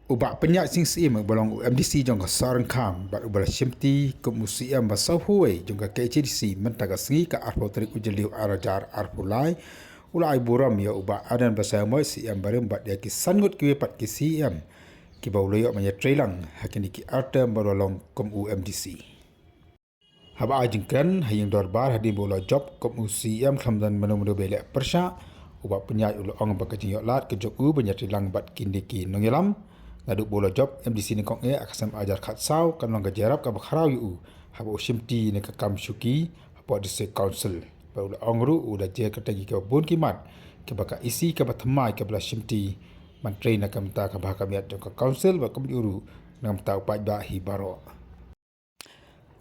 Ubak penyak sing sim bolong MDC jong ka sarang kam bat ubal shimti ke museum basau huai jong ka KCDC mentaga sengi ka arpo trik ujeliu arajar arpulai ulai buram ya ubak adan basau moi siam barem bat dia ki sangut ki pat ki CM ki baulio manya trailang hakini ki arta bolong kum UMDC haba ajingkan hayang dorbar hadi bola job kum UCM khamdan manu bele persha ubak penyak ulo ong bakajing lat ke joku banyak trilang bat kindiki nongelam Naduk bola job MDC ni kong aksam ajar khat sau kan long gajarap ka bakharau yu habo shimti ni ka kam shuki habo district council ba ula ongru uda je ka tagi ka bun kimat ke baka isi ka bathamai ka bla shimti mantri na kam ta ka ba ka miat ka council ba kam uru ngam ta upai ba hi baro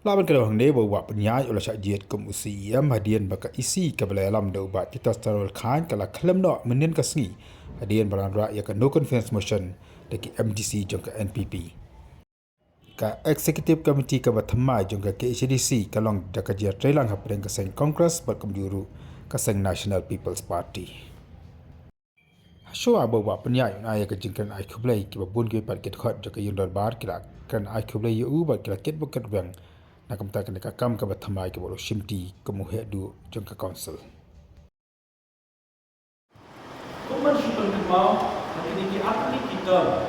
laban ka hang ne bo wa penyai ula syak jiet kum UCM hadian baka isi ka bla alam da ubat kita starul khan kala khlem no menin ka sngi hadian baran ra ya ka no confidence motion deki MDC jong ka NPP. Ka Executive Committee ka bathamai jong ka KCDC kalong dakajia trailang hapreng ka sen Congress bat kumjuru ka sen National People's Party. Hasho abo wa penyai na ya ka jingkan ai khublai ki babun ki pat ket khot jong ka yundor bar kila kan ai khublai yu bat kila ket bukat bang na kamta kan ka kam ka bathamai ki bolo shimti ka muhe du jong ka council. Kuman syukur kemau ini apa ni kita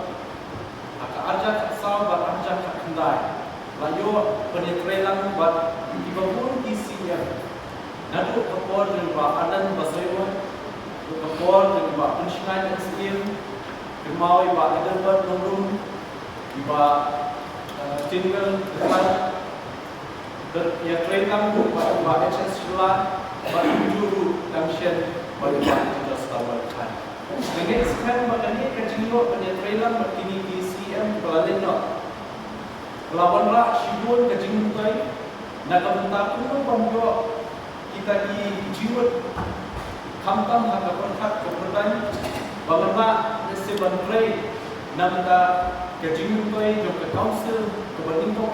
akan ajar kat sawah buat ajar kat kendai layu penetrelan buat di bawah isinya nadu kapor dan buat adan basewa kapor dan buat pensiunan skim kemau buat adan buat nurun buat tinggal depan ya trelan buat HS sulat buat juru function buat kita setahun kan. Dengan sekarang maknanya kecilok pada trailer berkini di CM berlalu nak lawan rak sibun kecil tuai nak mentak pun pembuat kita di jiwat kampang harga perkat keperluan bagaimana nasiban trade nak mentak kecil tuai jom ke council keberlingkong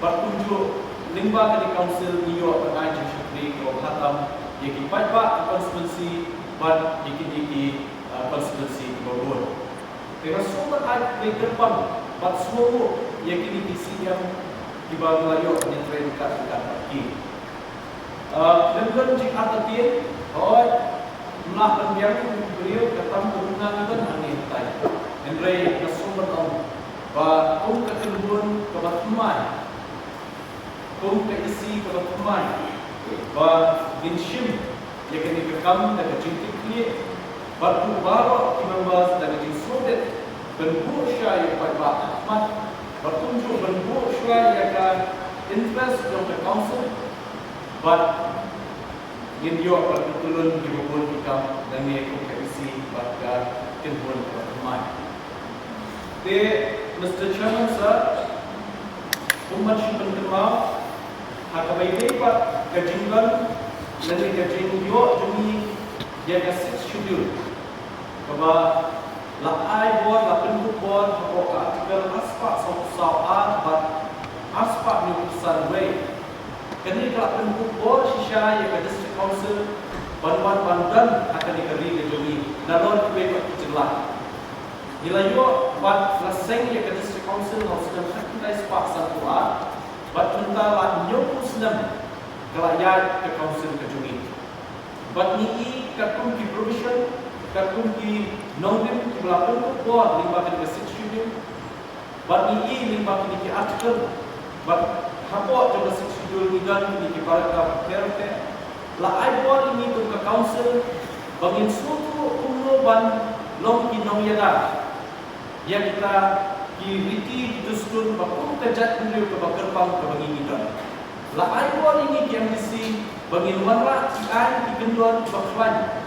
berkunjung limba ke council New York pengaji syukri ke khatam yang kipat pak konstitusi ban dikit-dikit konstitusi di bawah. Kerana semua ada depan, bat semua yang kini yang di bawah Melayu yang terdekat lagi. Dengan jika tertiap, melah pendiam beliau ketemu hubungan dengan aneh Henry Nasrul Bertang, bahawa kum kekelubun kebatumai, kum keisi kebatumai, bahawa binshim yang kini kekam dan kejintik kliat batu baru membahas dan kejinsodet benbur syai yang pada Ahmad bertunjuk benbur syai yang akan invest dalam council but yang dia bertulun di bawah kita dan ia komisi pada kenbuan pertemuan. Mr. Chairman sir, umat syukur kemau hakabai dapat kejinggan dan kejing yo jumi dia kasih schedule bahwa lai buat la bentuk buat apa artikel aspak soal bat aspak ni urusan way kini kalau bentuk buat sisya yang ke district council bantuan bandan akan diberi ke jumi dalam kuih jelas bila yo bat laseng yang ke district council harus sedang kita aspak satu bat mentala nyopus nam kelayat ke council ke jumi. Bat ni katung ki provision, katung ki non-dim ki belakang tu buat limbah ke schedule. Bat ni limbah ki artikel. Bat hapok jangka schedule ni dan ni ki paragraf kerja. La ai buat ini tu ke council bangin suatu umno ban long ki non yada. Yang kita ki riti dustun bakung kejat beliau ke bakar pang ke bangin ni dan. La ai buat ini yang mesti bagi luar ai di kenduan bakwan.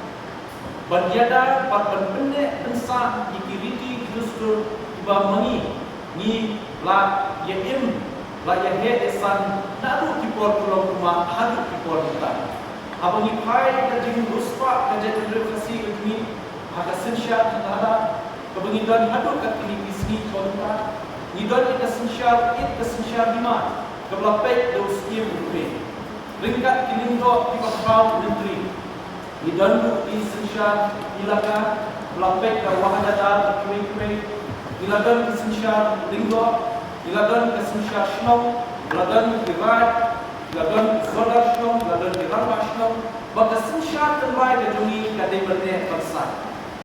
Bandiada pat pendek ensa dikiriti justru tiba mengi ni la yaim la yahe esan naru kipor pulau rumah hadu kipor kita. Abang ni pai kajing ruspa kajing demokrasi ini haka sensyar kita kebengidan hadu kat ini bisni kontra. Ni dan kita sensyar lima. Kebelapek dos ia berkuih. Ringkat kinindo di bakau menteri. Di dandu di sensyar ilaka belapek ke wahadada berkuih-kuih. iladan kesensyar linggo, iladan kesensyar shnong, iladan kebat, iladan zodar shnong, iladan kerama shnong, baka sensyar terbaik ke juni kadai berde bangsa.